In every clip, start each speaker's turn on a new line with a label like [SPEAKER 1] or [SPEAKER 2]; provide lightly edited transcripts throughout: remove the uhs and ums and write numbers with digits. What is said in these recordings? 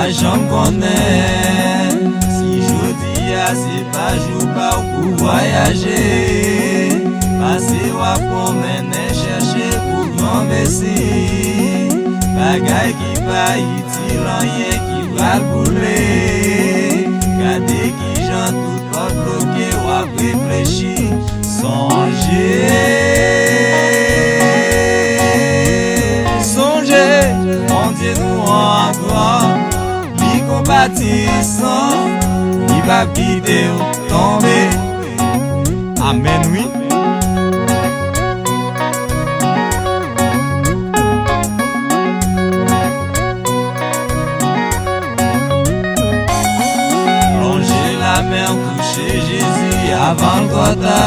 [SPEAKER 1] pas j'en connais. Si je dis c'est pas jour pas pour voyager. Passer ou à promener, chercher pour grand messie. Bagay qui va utile, rien qui va bouler. Gardez qui j'en tout pas bloqué ou à réfléchir. Songez, mon Dieu nous en gloire. Li compatissant, li va quitter ou tomber. Amen, oui. Toucher Jésus avant le quota.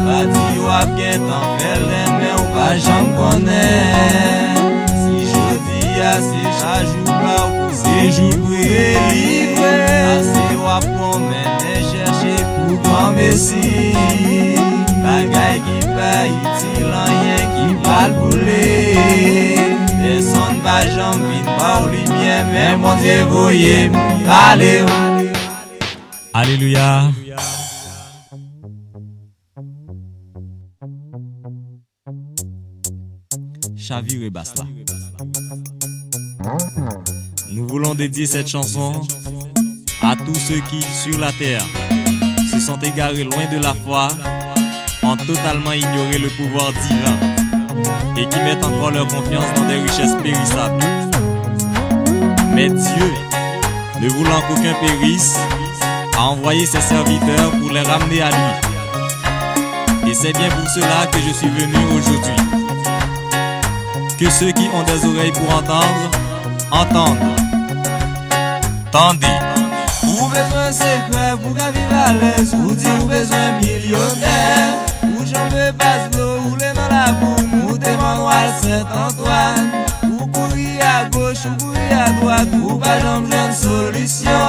[SPEAKER 1] Pas dit ou à bien t'en faire les mains ou pas j'en connais. Si je dis c'est chaque jour pas ou c'est jour pour livrer. Assez ou à promener chercher pour grand messie. Bagay qui pas utile, rien qui va le bouler. Personne pas j'en vide pas ou lumière. Mais mon Dieu voyez, allez.
[SPEAKER 2] Alléluia. Chavire et basta. Nous voulons dédier cette chanson à tous ceux qui, sur la terre, se sont égarés loin de la foi, ont totalement ignoré le pouvoir divin et qui mettent encore leur confiance dans des richesses périssables. Mais Dieu, ne voulant qu'aucun périsse, a envoyé ses serviteurs pour les ramener à lui. Et c'est bien pour cela que je suis venu aujourd'hui. Que ceux qui ont des oreilles pour entendre, entendent. Tendez.
[SPEAKER 1] Ou besoin secret pour qu'à vivre à l'aise. Ou dire ou besoin millionnaire. Ou j'en veux pas l'eau, ou les dans la boue. Ou des manuels Saint-Antoine. Ou courir à gauche, ou courir à droite. Ou pas j'en besoin de solution.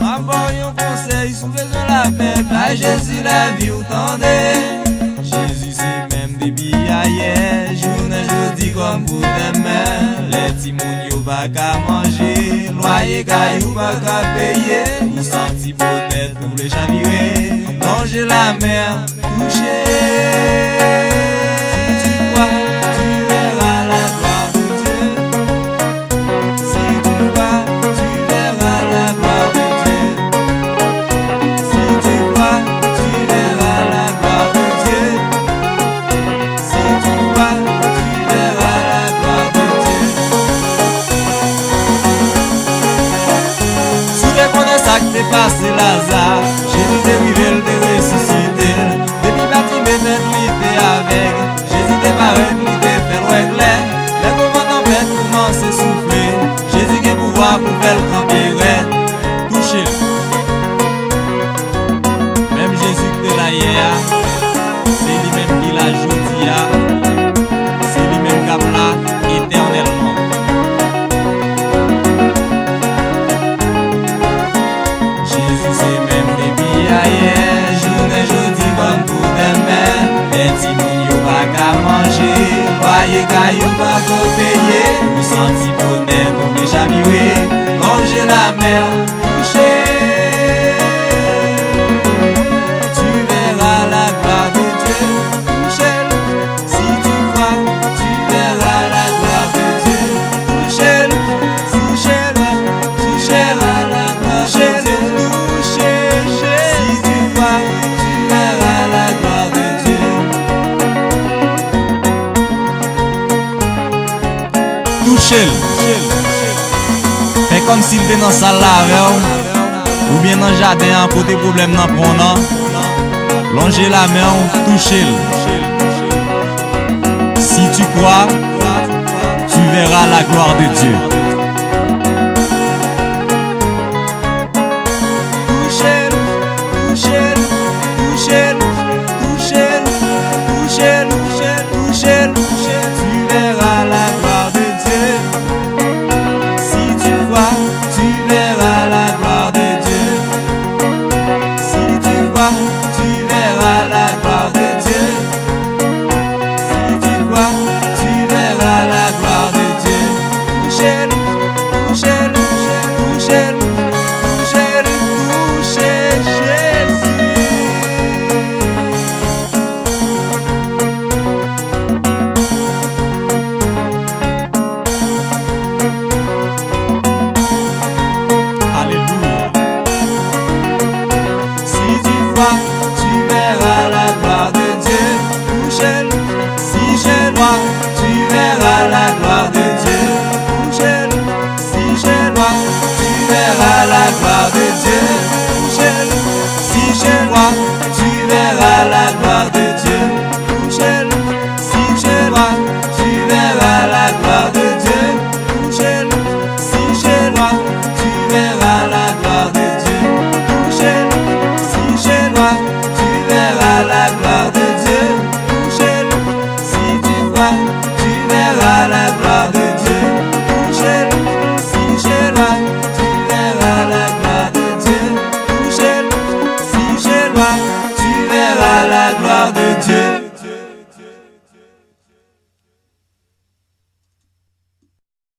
[SPEAKER 1] M'abord conseil, sous besoin la paix. Car Jésus la vie ou tendez. Jésus c'est même débit hier. Journée jeudi comme pour demain. Les timouns yo pas qu'à manger. Loyer caillou pas qu'à payer. Ou senti bonnet pour les chavirer. Manger la mer, toucher. Si tu crois, tu verras la gloire de Dieu. Si tu crois, tu verras la gloire de Dieu. Si tu crois, tu verras la gloire de Dieu. Si tu crois, tu verras la gloire de Dieu. Si tu connais ça que t'es passé Lazare, Jésus t'est rivé, t'est ressuscité. Depuis bâti, mais t'es avec. Jésus t'est paré, t'es fait loin clair. Les moments en fait commencent à souffler. Jésus qui pouvoir pour faire le camper. Toucher. Même Jésus qui là hier, c'est lui-même qui l'a joué. C'est lui-même qui a là éternellement. Jésus c'est même depuis hier. Journée jeudi comme pour demain. Les timons yo pas qu'à manger. Voyez caillou pas qu'à payer. Ou senti bonnet on les chavirer. Manger la mer, toucher. Tu verras la gloire de Dieu. Toucher-le. Si tu crois, tu verras la gloire de Dieu. Toucher-le. Toucher-le. Toucher-le. Toucher-le. Toucher-le. Si tu crois, tu verras la gloire de Dieu. Toucher-le. Fais comme s'il était dans la salle là, ou bien dans le jardin, pour tes problèmes dans le prenant. Longer la main, toucher-le. Si tu crois, tu verras la gloire de Dieu. Toucher-le, toucher-le, toucher-le, toucher-le, toucher-le, toucher-le, toucher-le. Tu verras la gloire de Dieu. Si tu crois, tu verras la gloire de Dieu. Si tu crois, tu verras la gloire de Dieu. Si tu crois, tu verras la gloire de Dieu. Toucher-le, toucher-le. loin, tu verras la gloire de Dieu. Couche-le, si je loin, tu verras la gloire de Dieu. Couche-le, si je loin, tu verras la gloire de Dieu. Couche-le, si je loin, tu verras la gloire de Dieu. Couche-le, si je loin, tu verras la gloire de Dieu. Couche-le, si je loin, tu verras